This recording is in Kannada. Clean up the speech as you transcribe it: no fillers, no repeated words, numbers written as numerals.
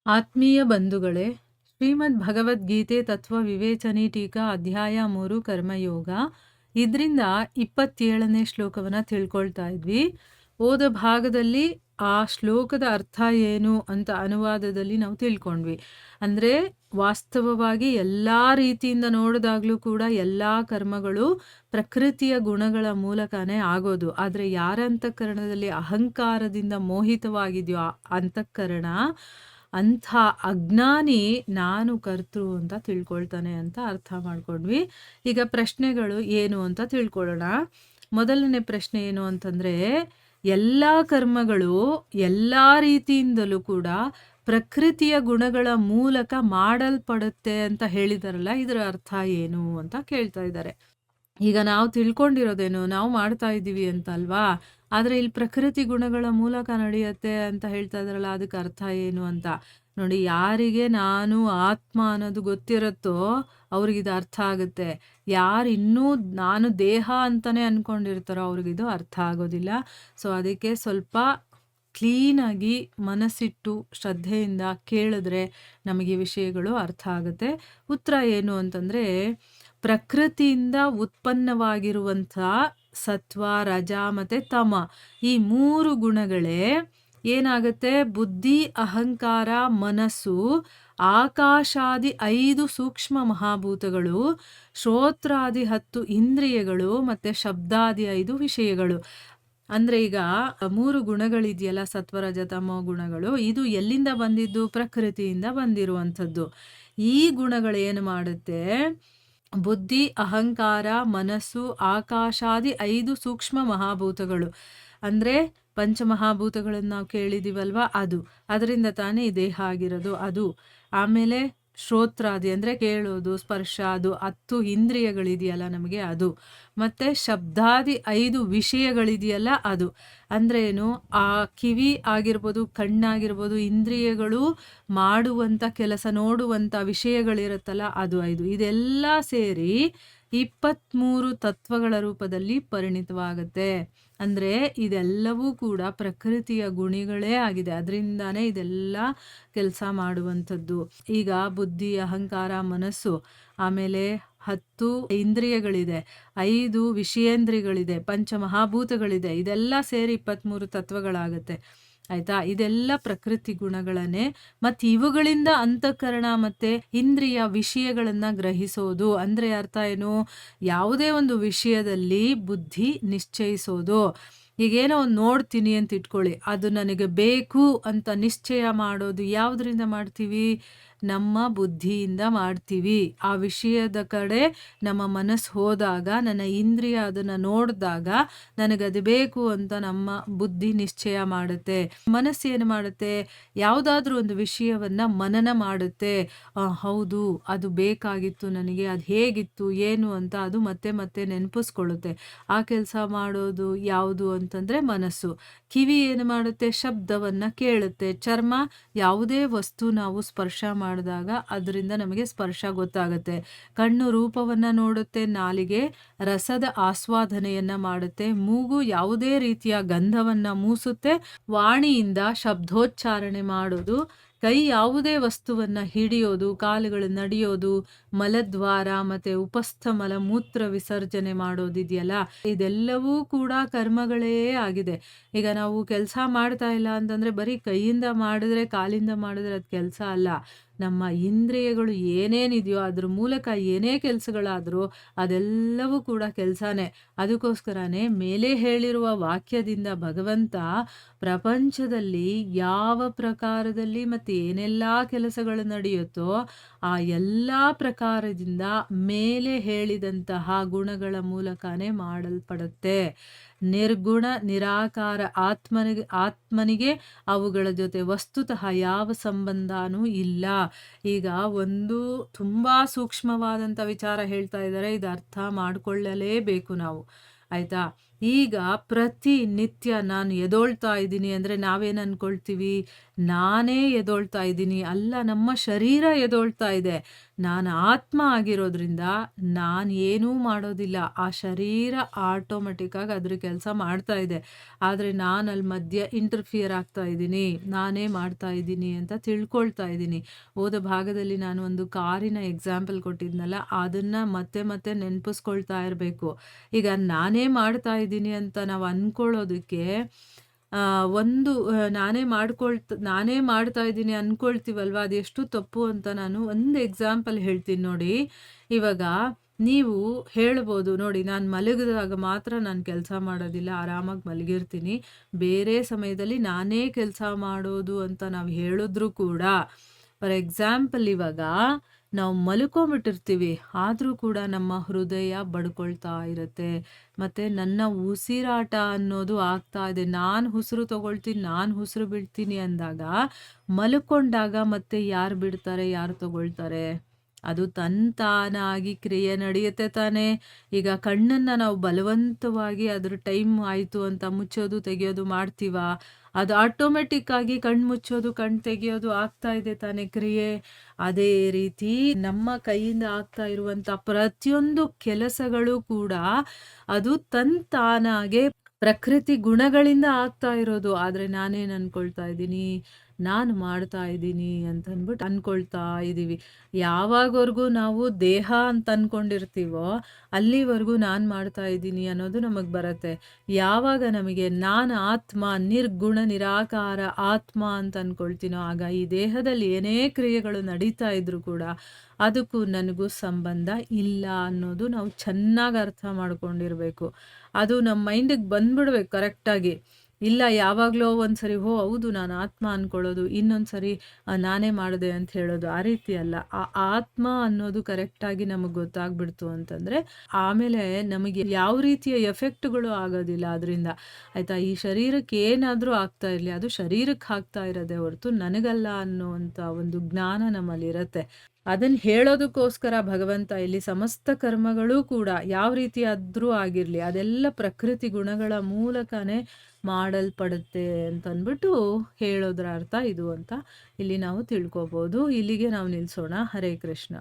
ಆತ್ಮೀಯ ಬಂಧುಗಳೇ, ಶ್ರೀಮದ್ ಭಗವದ್ಗೀತೆ ತತ್ವ ವಿವೇಚನೆ ಟೀಕಾ ಅಧ್ಯಾಯ 3 ಕರ್ಮಯೋಗ. ಇದರಿಂದ 27ನೇ ಶ್ಲೋಕವನ್ನು ತಿಳ್ಕೊಳ್ತಾ ಇದ್ವಿ. ಓದ ಭಾಗದಲ್ಲಿ ಆ ಶ್ಲೋಕದ ಅರ್ಥ ಏನು ಅಂತ ಅನುವಾದದಲ್ಲಿ ನಾವು ತಿಳ್ಕೊಂಡ್ವಿ. ಅಂದರೆ ವಾಸ್ತವವಾಗಿ ಎಲ್ಲ ರೀತಿಯಿಂದ ನೋಡಿದಾಗಲೂ ಕೂಡ ಎಲ್ಲ ಕರ್ಮಗಳು ಪ್ರಕೃತಿಯ ಗುಣಗಳ ಮೂಲಕನೇ ಆಗೋದು. ಆದರೆ ಯಾರ ಅಂತಃಕರಣದಲ್ಲಿ ಅಹಂಕಾರದಿಂದ ಮೋಹಿತವಾಗಿದೆಯೋ ಆ ಅಂತಃಕರಣ, ಅಂಥ ಅಜ್ಞಾನಿ ನಾನು ಕರ್ತೃ ಅಂತ ತಿಳ್ಕೊಳ್ತಾನೆ ಅಂತ ಅರ್ಥ ಮಾಡ್ಕೊಂಡ್ವಿ. ಈಗ ಪ್ರಶ್ನೆಗಳು ಏನು ಅಂತ ತಿಳ್ಕೊಳ್ಳೋಣ. ಮೊದಲನೇ ಪ್ರಶ್ನೆ ಏನು ಅಂತಂದರೆ, ಎಲ್ಲ ಕರ್ಮಗಳು ಎಲ್ಲ ರೀತಿಯಿಂದಲೂ ಕೂಡ ಪ್ರಕೃತಿಯ ಗುಣಗಳ ಮೂಲಕ ಮಾಡಲ್ಪಡುತ್ತೆ ಅಂತ ಹೇಳಿದಾರಲ್ಲ, ಇದರ ಅರ್ಥ ಏನು ಅಂತ ಕೇಳ್ತಾ ಇದ್ದಾರೆ. ಈಗ ನಾವು ತಿಳ್ಕೊಂಡಿರೋದೇನು, ನಾವು ಮಾಡ್ತಾ ಇದ್ದೀವಿ ಅಂತ ಅಲ್ವಾ. ಆದರೆ ಇಲ್ಲಿ ಪ್ರಕೃತಿ ಗುಣಗಳ ಮೂಲಕ ನಡೆಯುತ್ತೆ ಅಂತ ಹೇಳ್ತಾ ಇದ್ದಾರಲ್ಲ, ಅದಕ್ಕೆ ಅರ್ಥ ಏನು ಅಂತ ನೋಡಿ. ಯಾರಿಗೆ ನಾನು ಆತ್ಮ ಅನ್ನೋದು ಗೊತ್ತಿರುತ್ತೋ ಅವ್ರಿಗಿದು ಅರ್ಥ ಆಗುತ್ತೆ. ಯಾರು ಇನ್ನೂ ನಾನು ದೇಹ ಅಂತಲೇ ಅಂದ್ಕೊಂಡಿರ್ತಾರೋ ಅವ್ರಿಗಿದು ಅರ್ಥ ಆಗೋದಿಲ್ಲ. ಸೊ ಅದಕ್ಕೆ ಸ್ವಲ್ಪ ಕ್ಲೀನಾಗಿ ಮನಸ್ಸಿಟ್ಟು ಶ್ರದ್ಧೆಯಿಂದ ಕೇಳಿದ್ರೆ ನಮಗೆ ವಿಷಯಗಳು ಅರ್ಥ ಆಗುತ್ತೆ. ಉತ್ತರ ಏನು ಅಂತಂದರೆ, ಪ್ರಕೃತಿಯಿಂದ ಉತ್ಪನ್ನವಾಗಿರುವಂಥ ಸತ್ವ, ರಜ ಮತ್ತು ತಮ, ಈ 3 ಗುಣಗಳೇ ಏನಾಗುತ್ತೆ, ಬುದ್ಧಿ, ಅಹಂಕಾರ, ಮನಸ್ಸು, ಆಕಾಶಾದಿ 5 ಸೂಕ್ಷ್ಮ ಮಹಾಭೂತಗಳು, ಶ್ರೋತ್ರಾದಿ 10 ಇಂದ್ರಿಯಗಳು ಮತ್ತು ಶಬ್ದಾದಿ 5 ವಿಷಯಗಳು. ಅಂದರೆ ಈಗ 3 ಗುಣಗಳಿದೆಯಲ್ಲ, ಸತ್ವರಜ ತಮೋ ಗುಣಗಳು, ಇದು ಎಲ್ಲಿಂದ ಬಂದಿದ್ದು? ಪ್ರಕೃತಿಯಿಂದ ಬಂದಿರುವಂಥದ್ದು. ಈ ಗುಣಗಳು ಏನು ಮಾಡುತ್ತೆ, ಬುದ್ಧಿ, ಅಹಂಕಾರ, ಮನಸ್ಸು, ಆಕಾಶಾದಿ 5 ಸೂಕ್ಷ್ಮ ಮಹಾಭೂತಗಳು, ಅಂದರೆ ಪಂಚಮಹಾಭೂತಗಳನ್ನು ನಾವು ಕೇಳಿದ್ದೀವಲ್ವ, ಅದು ಅದರಿಂದ ತಾನೇ ಈ ದೇಹ ಆಗಿರೋದು ಅದು. ಆಮೇಲೆ ಶ್ರೋತ್ರಾದಿ ಅಂದರೆ ಕೇಳೋದು, ಸ್ಪರ್ಶ, ಅದು 10 ಇಂದ್ರಿಯಗಳಿದೆಯಲ್ಲ ನಮಗೆ ಅದು. ಮತ್ತು ಶಬ್ದಾದಿ 5 ವಿಷಯಗಳಿದೆಯಲ್ಲ ಅದು. ಅಂದರೆ ಏನು, ಆ ಕಿವಿ ಆಗಿರ್ಬೋದು, ಕಣ್ಣಾಗಿರ್ಬೋದು, ಇಂದ್ರಿಯಗಳು ಮಾಡುವಂಥ ಕೆಲಸ, ನೋಡುವಂಥ ವಿಷಯಗಳಿರುತ್ತಲ್ಲ ಅದು 5. ಇದೆಲ್ಲ ಸೇರಿ 23 ತತ್ವಗಳ ರೂಪದಲ್ಲಿ ಪರಿಣಿತವಾಗುತ್ತೆ. ಅಂದರೆ ಇದೆಲ್ಲವೂ ಕೂಡ ಪ್ರಕೃತಿಯ ಗುಣಿಗಳೇ ಆಗಿದೆ. ಅದರಿಂದಾನೇ ಇದೆಲ್ಲ ಕೆಲಸ ಮಾಡುವಂಥದ್ದು. ಈಗ ಬುದ್ಧಿ, ಅಹಂಕಾರ, ಮನಸ್ಸು, ಆಮೇಲೆ 10 ಇಂದ್ರಿಯಗಳಿದೆ, 5 ವಿಷಯೇಂದ್ರಿಯಗಳಿದೆ, ಪಂಚಮಹಾಭೂತಗಳಿದೆ, ಇದೆಲ್ಲ ಸೇರಿ 23 ತತ್ವಗಳಾಗುತ್ತೆ. ಆಯಿತಾ. ಇದೆಲ್ಲ ಪ್ರಕೃತಿ ಗುಣಗಳನ್ನೇ. ಮತ್ತು ಇವುಗಳಿಂದ ಅಂತಃಕರಣ ಮತ್ತು ಇಂದ್ರಿಯ ವಿಷಯಗಳನ್ನು ಗ್ರಹಿಸೋದು. ಅಂದರೆ ಅರ್ಥ ಏನು, ಯಾವುದೇ ಒಂದು ವಿಷಯದಲ್ಲಿ ಬುದ್ಧಿ ನಿಶ್ಚಯಿಸೋದು. ಈಗೇನೋ ಒಂದು ನೋಡ್ತೀನಿ ಅಂತ ಇಟ್ಕೊಳ್ಳಿ, ಅದು ನನಗೆ ಬೇಕು ಅಂತ ನಿಶ್ಚಯ ಮಾಡೋದು ಯಾವುದರಿಂದ ಮಾಡ್ತೀವಿ? ನಮ್ಮ ಬುದ್ಧಿಯಿಂದ ಮಾಡ್ತೀವಿ. ಆ ವಿಷಯದ ಕಡೆ ನಮ್ಮ ಮನಸ್ಸು ಹೋದಾಗ, ನನ್ನ ಇಂದ್ರಿಯ ಅದನ್ನು ನೋಡಿದಾಗ ನನಗದು ಬೇಕು ಅಂತ ನಮ್ಮ ಬುದ್ಧಿ ನಿಶ್ಚಯ ಮಾಡುತ್ತೆ. ಮನಸ್ಸು ಏನು ಮಾಡುತ್ತೆ, ಯಾವುದಾದ್ರೂ ಒಂದು ವಿಷಯವನ್ನು ಮನನ ಮಾಡುತ್ತೆ. ಹೌದು, ಅದು ಬೇಕಾಗಿತ್ತು ನನಗೆ, ಅದು ಹೇಗಿತ್ತು ಏನು ಅಂತ ಅದು ಮತ್ತೆ ಮತ್ತೆ ನೆನಪಿಸ್ಕೊಳ್ಳುತ್ತೆ. ಆ ಕೆಲಸ ಮಾಡೋದು ಯಾವುದು ಅಂತಂದರೆ ಮನಸ್ಸು. ಕಿವಿ ಏನು ಮಾಡುತ್ತೆ, ಶಬ್ದವನ್ನು ಕೇಳುತ್ತೆ. ಚರ್ಮ ಯಾವುದೇ ವಸ್ತು ನಾವು ಸ್ಪರ್ಶ ಮಾಡಿದಾಗ ಅದರಿಂದ ನಮಗೆ ಸ್ಪರ್ಶ ಗೊತ್ತಾಗುತ್ತೆ. ಕಣ್ಣು ರೂಪವನ್ನು ನೋಡುತ್ತೆ. ನಾಲಿಗೆ ರಸದ ಆಸ್ವಾದನೆಯನ್ನು ಮಾಡುತ್ತೆ. ಮೂಗು ಯಾವುದೇ ರೀತಿಯ ಗಂಧವನ್ನು ಮೂಸುತ್ತೆ. ವಾಣಿಯಿಂದ ಶಬ್ದೋಚ್ಚಾರಣೆ ಮಾಡೋದು. ಕೈ ಯಾವುದೇ ವಸ್ತುವನ್ನು ಹಿಡಿಯೋದು, ಕಾಲುಗಳು ನಡೆಯೋದು, ಮಲದ್ವಾರ ಮತ್ತು ಉಪಸ್ಥ ಮಲಮೂತ್ರ ವಿಸರ್ಜನೆ ಮಾಡೋದಿದೆಯಲ್ಲ, ಇದೆಲ್ಲವೂ ಕೂಡ ಕರ್ಮಗಳೇ ಆಗಿದೆ. ಈಗ ನಾವು ಕೆಲಸ ಮಾಡ್ತಾ ಇಲ್ಲ ಅಂತಂದರೆ ಬರೀ ಕೈಯಿಂದ ಮಾಡಿದ್ರೆ, ಕಾಲಿಂದ ಮಾಡಿದ್ರೆ ಅದು ಕೆಲಸ ಅಲ್ಲ. ನಮ್ಮ ಇಂದ್ರಿಯಗಳು ಏನೇನಿದೆಯೋ ಅದ್ರ ಮೂಲಕ ಏನೇ ಕೆಲಸಗಳಾದರೂ ಅದೆಲ್ಲವೂ ಕೂಡ ಕೆಲಸನೇ. ಅದಕ್ಕೋಸ್ಕರನೇ ಮೇಲೆ ಹೇಳಿರುವ ವಾಕ್ಯದಿಂದ ಭಗವಂತ ಪ್ರಪಂಚದಲ್ಲಿ ಯಾವ ಪ್ರಕಾರದಲ್ಲಿ ಮತ್ತು ಏನೆಲ್ಲ ಕೆಲಸಗಳು ನಡೆಯುತ್ತೋ ಆ ಎಲ್ಲ ಪ್ರಕಾರದಿಂದ ಮೇಲೆ ಹೇಳಿದಂತಹ ಗುಣಗಳ ಮೂಲಕನೇ ಮಾಡಲ್ಪಡುತ್ತೆ. ನಿರ್ಗುಣ ನಿರಾಕಾರ ಆತ್ಮನಿಗೆ ಅವುಗಳ ಜೊತೆ ವಸ್ತುತಃ ಯಾವ ಸಂಬಂಧನೂ ಇಲ್ಲ. ಈಗ ಒಂದು ತುಂಬ ಸೂಕ್ಷ್ಮವಾದಂಥ ವಿಚಾರ ಹೇಳ್ತಾ ಇದ್ದಾರೆ, ಇದು ಅರ್ಥ ಮಾಡಿಕೊಳ್ಳಲೇಬೇಕು ನಾವು. ಆಯಿತಾ. ಈಗ ಪ್ರತಿನಿತ್ಯ ನಾನು ಎದೊಳ್ತಾ ಇದ್ದೀನಿ ಅಂದರೆ ನಾವೇನು ಅಂದ್ಕೊಳ್ತೀವಿ, ನಾನೇ ಎದೊಳ್ತಾ ಇದ್ದೀನಿ, ಅಲ್ಲ, ನಮ್ಮ ಶರೀರ ಎದೊಳ್ತಾ ಇದೆ. ನಾನು ಆತ್ಮ ಆಗಿರೋದ್ರಿಂದ ನಾನು ಏನೂ ಮಾಡೋದಿಲ್ಲ. ಆ ಶರೀರ ಆಟೋಮೆಟಿಕ್ಕಾಗಿ ಅದ್ರ ಕೆಲಸ ಮಾಡ್ತಾ ಇದೆ. ಆದರೆ ನಾನು ಅಲ್ಲಿ ಮಧ್ಯೆ ಇಂಟರ್ಫಿಯರ್ ಆಗ್ತಾ ಇದ್ದೀನಿ. ನಾನೇ ಮಾಡ್ತಾ ಇದ್ದೀನಿ ಅಂತ ತಿಳ್ಕೊಳ್ತಾ ಇದ್ದೀನಿ. ಹೋದ ಭಾಗದಲ್ಲಿ ನಾನು ಒಂದು ಕಾರಿನ ಎಕ್ಸಾಂಪಲ್ ಕೊಟ್ಟಿದ್ನಲ್ಲ, ಅದನ್ನ ಮತ್ತೆ ಮತ್ತೆ ನೆನಪಿಸ್ಕೊಳ್ತಾ ಇರಬೇಕು. ಈಗ ನಾನೇ ಮಾಡ್ತಾ ಇದ್ದೀನಿ ಅಂತ ನಾವು ಅನ್ಕೊಳ್ಳೋದಕ್ಕೆ ನಾನೇ ಮಾಡ್ತಾ ಇದ್ದೀನಿ ಅನ್ಕೊಳ್ತೀವಲ್ವಾ, ಅದೆಷ್ಟು ತಪ್ಪು ಅಂತ ನಾನು ಒಂದು ಎಕ್ಸಾಂಪಲ್ ಹೇಳ್ತೀನಿ ನೋಡಿ. ಇವಾಗ ನೀವು ಹೇಳ್ಬೋದು ನೋಡಿ, ನಾನು ಮಲಗಿದಾಗ ಮಾತ್ರ ನಾನು ಕೆಲಸ ಮಾಡೋದಿಲ್ಲ, ಆರಾಮಾಗಿ ಮಲಗಿರ್ತೀನಿ. ಬೇರೆ ಸಮಯದಲ್ಲಿ ನಾನೇ ಕೆಲಸ ಮಾಡೋದು ಅಂತ ನಾವು ಹೇಳಿದ್ರು ಕೂಡ, ಫಾರ್ ಎಕ್ಸಾಂಪಲ್ ಇವಾಗ ನಾವು ಮಲ್ಕೊಂಬಿಟ್ಟಿರ್ತೀವಿ, ಆದರೂ ಕೂಡ ನಮ್ಮ ಹೃದಯ ಬಡ್ಕೊಳ್ತಾ ಇರುತ್ತೆ. ಮತ್ತು ನನ್ನ ಉಸಿರಾಟ ಅನ್ನೋದು ಆಗ್ತಾ ಇದೆ. ನಾನು ಉಸಿರು ತಗೊಳ್ತೀನಿ, ನಾನು ಉಸಿರು ಬಿಡ್ತೀನಿ ಅಂದಾಗ, ಮಲ್ಕೊಂಡಾಗ ಮತ್ತೆ ಯಾರು ಬಿಡ್ತಾರೆ, ಯಾರು ತಗೊಳ್ತಾರೆ? ಅದು ತಂತಾನಾಗಿ ಕ್ರಿಯೆ ನಡೆಯುತ್ತೆ ತಾನೇ. ಈಗ ಕಣ್ಣನ್ನು ನಾವು ಬಲವಂತವಾಗಿ ಅದ್ರ ಟೈಮ್ ಆಯಿತು ಅಂತ ಮುಚ್ಚೋದು ತೆಗೆಯೋದು ಮಾಡ್ತೀವ? ಅದು ಆಟೋಮೆಟಿಕ್ ಆಗಿ ಕಣ್ಣು ಮುಚ್ಚೋದು ಕಣ್ಣು ತೆಗೆಯೋದು ಆಗ್ತಾ ಇದೆ ತಾನೇ ಕ್ರಿಯೆ. ಅದೇ ರೀತಿ ನಮ್ಮ ಕೈಯಿಂದ ಆಗ್ತಾ ಇರುವಂಥ ಪ್ರತಿಯೊಂದು ಕೆಲಸಗಳು ಕೂಡ ಅದು ತಂತಾನಾಗೆ ಪ್ರಕೃತಿ ಗುಣಗಳಿಂದ ಆಗ್ತಾ ಇರೋದು. ಆದರೆ ನಾನೇನು ಅನ್ಕೊಳ್ತಾ ಇದ್ದೀನಿ, ನಾನು ಮಾಡ್ತಾ ಇದ್ದೀನಿ ಅಂತ ಅಂದ್ಬಿಟ್ಟು ಅನ್ಕೊಳ್ತಾ ಇದ್ದೀವಿ. ಯಾವಾಗವರೆಗೂ ನಾವು ದೇಹ ಅಂತ ಅನ್ಕೊಂಡಿರ್ತೀವೋ ಅಲ್ಲಿವರೆಗೂ ನಾನು ಮಾಡ್ತಾ ಇದ್ದೀನಿ ಅನ್ನೋದು ನಮಗೆ ಬರುತ್ತೆ. ಯಾವಾಗ ನಮಗೆ ನಾನು ಆತ್ಮ, ನಿರ್ಗುಣ ನಿರಾಕಾರ ಆತ್ಮ ಅಂತ ಅನ್ಕೊಳ್ತೀನೋ, ಆಗ ಈ ದೇಹದಲ್ಲಿ ಏನೇ ಕ್ರಿಯೆಗಳು ನಡೀತಾ ಇದ್ರೂ ಕೂಡ ಅದಕ್ಕೂ ನನಗೂ ಸಂಬಂಧ ಇಲ್ಲ ಅನ್ನೋದು ನಾವು ಚೆನ್ನಾಗಿ ಅರ್ಥ ಮಾಡ್ಕೊಂಡಿರಬೇಕು. ಅದು ನಮ್ಮ ಮೈಂಡಿಗೆ ಬಂದ್ಬಿಡ್ಬೇಕು ಕರೆಕ್ಟಾಗಿ. ಇಲ್ಲ ಯಾವಾಗಲೋ ಒಂದು ಸರಿ ಹೌದು ನಾನು ಆತ್ಮ ಅಂದ್ಕೊಳ್ಳೋದು, ಇನ್ನೊಂದು ಸರಿ ನಾನೇ ಮಾಡಿದೆ ಅಂತ ಹೇಳೋದು, ಆ ರೀತಿ ಅಲ್ಲ. ಆ ಆತ್ಮ ಅನ್ನೋದು ಕರೆಕ್ಟಾಗಿ ನಮಗೆ ಗೊತ್ತಾಗ್ಬಿಡ್ತು ಅಂತಂದರೆ ಆಮೇಲೆ ನಮಗೆ ಯಾವ ರೀತಿಯ ಎಫೆಕ್ಟ್ಗಳು ಆಗೋದಿಲ್ಲ ಅದರಿಂದ, ಆಯಿತಾ. ಈ ಶರೀರಕ್ಕೆ ಏನಾದರೂ ಆಗ್ತಾ ಇರಲಿ, ಅದು ಶರೀರಕ್ಕೆ ಆಗ್ತಾ ಇರೋದೇ ಹೊರತು ನನಗಲ್ಲ ಅನ್ನುವಂಥ ಒಂದು ಜ್ಞಾನ ನಮ್ಮಲ್ಲಿರುತ್ತೆ. ಅದನ್ನು ಹೇಳೋದಕ್ಕೋಸ್ಕರ ಭಗವಂತ ಇಲ್ಲಿ ಸಮಸ್ತ ಕರ್ಮಗಳೂ ಕೂಡ ಯಾವ ರೀತಿ ಆದ್ರೂ ಆಗಿರಲಿ, ಅದೆಲ್ಲ ಪ್ರಕೃತಿ ಗುಣಗಳ ಮೂಲಕನೇ ಮಾಡಲ್ಪಡುತ್ತೆ ಅಂತಂದ್ಬಿಟ್ಟು ಹೇಳೋದ್ರ ಅರ್ಥ ಇದು ಅಂತ ಇಲ್ಲಿ ನಾವು ತಿಳ್ಕೊಬೋದು. ಇಲ್ಲಿಗೆ ನಾವು ನಿಲ್ಲಿಸೋಣ. ಹರೇ ಕೃಷ್ಣ.